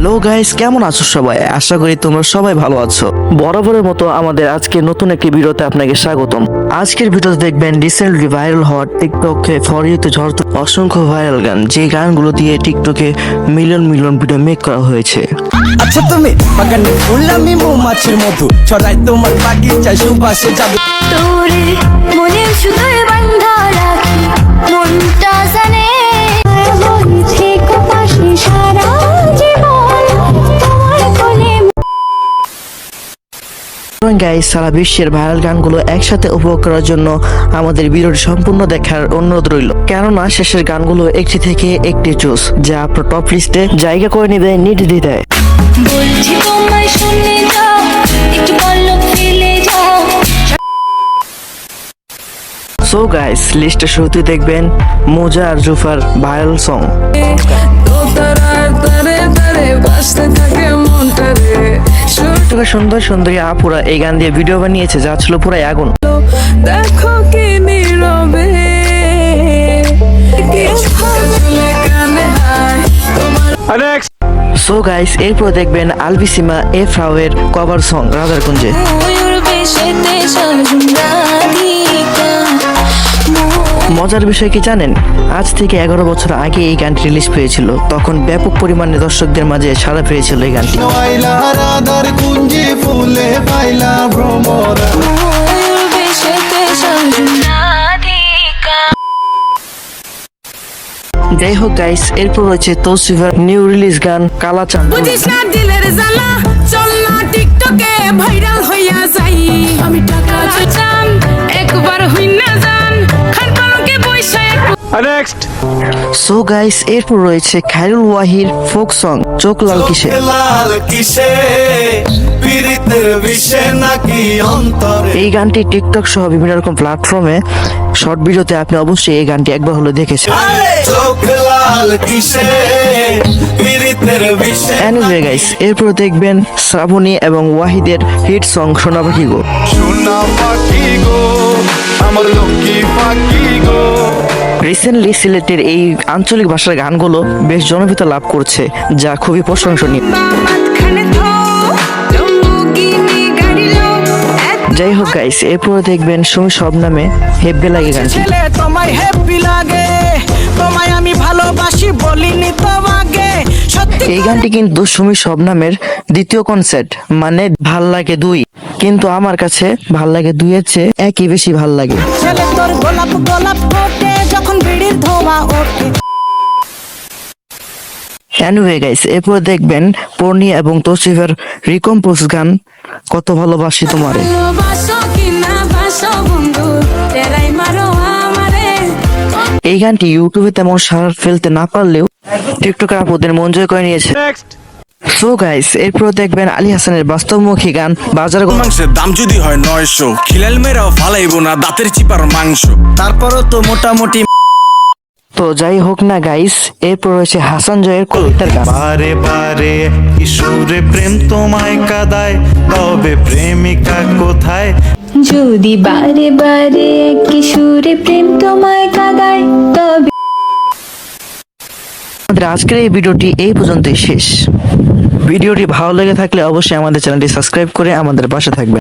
Hello guys, কেমন আছো সবাই? আশা করি তোমরা সবাই ভালো আছো। বরাবরের মতো আমাদের আজকে নতুন একটি ভিডিওতে আপনাকে স্বাগতম। আজকের ভিডিওতে দেখবেন রিসেন্টলি ভাইরাল হওয়া টিকটকে ফর ইউতে ঝড়ত অসংখ্য ভাইরাল গান, যে গানগুলো দিয়ে টিকটকে মিলিয়ন মিলিয়ন ভিডিও মেক করা হয়েছে। আচ্ছা তুমি বাগানে ফুল, আমি মৌমাছির মধু ছড়াই তোমার বাগিচায় সুবাসে যাবে। তোরে মনে শুধু বান্ধা রাখি, মনটা জানে বলছে কপাশে সারা জীবন তোমার কোলে। গাইস, সারা বিশ্বের ভাইরাল গানগুলো একসাথে উপভোগ করার জন্য আমাদের ভিডিওটি সম্পূর্ণ দেখার অনুরোধ রইল, কেননা শেষের গানগুলো একটি থেকে একটি চুজ, যা আপনার টপ লিস্টে জায়গা করে নিবে নির্দ্বিধায়। বলছি তোমায় শুনে যাও, একটু পলক ফেলে যাও। সো গাইস, লিস্টের শুরুতে দেখবেন মোজা আর জুফার ভাইরাল সং। সুন্দর সুন্দরী আপুরা এই গান দিয়ে ভিডিও বানিয়েছে, যা ছিল পুরাই আগুন। দেখো কি নীরবে সো গাইস, এরপর দেখবেন আলবিসিমা এ ফ্রাওয়ের কভার সং রাধারকুঞ্জে। মজার বিষয় কি জানেন? আজ থেকে 11 বছর আগে এই গানটি রিলিজ পেয়েছিল, তখন ব্যাপক পরিমাণে দর্শকদের মাঝে সাড়া পেয়েছিল এই গানটি। যাই হোক গাইস, এরপর রয়েছে তৌসিফার নিউ রিলিজ গান কালা চাঁদ। বুঝিস না দিলের জ্বালা, চল না টিকটকে ভাইরাল হইয়া যাই। আমি টাকা চান একবার হইনা যান, খান পালকে বইসা নেক্সট। সো গাইস, এরপর রয়েছে খায়রুল ওয়াহির ফোক সং চোখ লাল কিসে। এই গানটি টিকটক সহ বিভিন্ন রকম প্ল্যাটফর্মে শর্ট ভিডিওতে আপনি অবশ্যই এই গানটি একবার হলে দেখেছেন। এনিওয়ে গাইস, এরপর দেখবেন শ্রাবণী এবং ওয়াহিদের হিট সং সোনা পাখি গো। রিসেন্টলি সিলেটের এই আঞ্চলিক ভাষার গানগুলো বেশ জনপ্রিয়তা লাভ করছে, যা খুবই প্রশংসনীয়। যাই হোক গাইস, এরপরে দেখবেন সুমি সব নামে হেব্বে লাগে গানটি। তোমায় হ্যাপি লাগে, তোমায় আমি ভালোবাসি বলিনি তোমাকে সত্যি। এই গানটি কিন্তু সুমি সব নামের দ্বিতীয় কনসেপ্ট, মানে ভাল লাগে দুই, কিন্তু আমার কাছে ভাল লাগে দুইয়ের চেয়ে একই বেশি ভাল লাগে। ছেলে তোর গোলাপ গোলাপ ফোটে যখন বিড়ির ধোঁয়া ওঠে। এনিওয়ে গাইস, এরপর দেখবেন পূর্ণি এবং তৌসিফের রিকম্পোজ গান কত ভালোবাসি তোমারে। এই গানটি ইউটিউবে তেমন সাড়া ফেলতে না পারলেও টিকটকার আপুদের মন জয় করে নিয়েছে। সো গাইস, এরপর দেখবেন আলী হাসানের বাস্তবমুখী গান বাজার। মাংসের দাম যদি হয় 900, খিলাল মেরাও ফালাইবো না দাঁতের চিপার মাংস। তারপরও তো মোটামুটি। তো যাই হোক না গাইস, এরপর রয়েছে হাসান জয়ের কবিতার গান। বারে বারে কিশোরে প্রেম তোমায় কাদায়, তবে প্রেমিকা কোথায়? যদি বারে বারে কিশোরে প্রেম তোমায় কাঁদায়, তবে। আমাদের আজকের এই ভিডিওটি এই পর্যন্তই শেষ। ভিডিওটি ভালো লেগে থাকলে অবশ্যই আমাদের চ্যানেলটি সাবস্ক্রাইব করে আমাদের পাশে থাকবেন।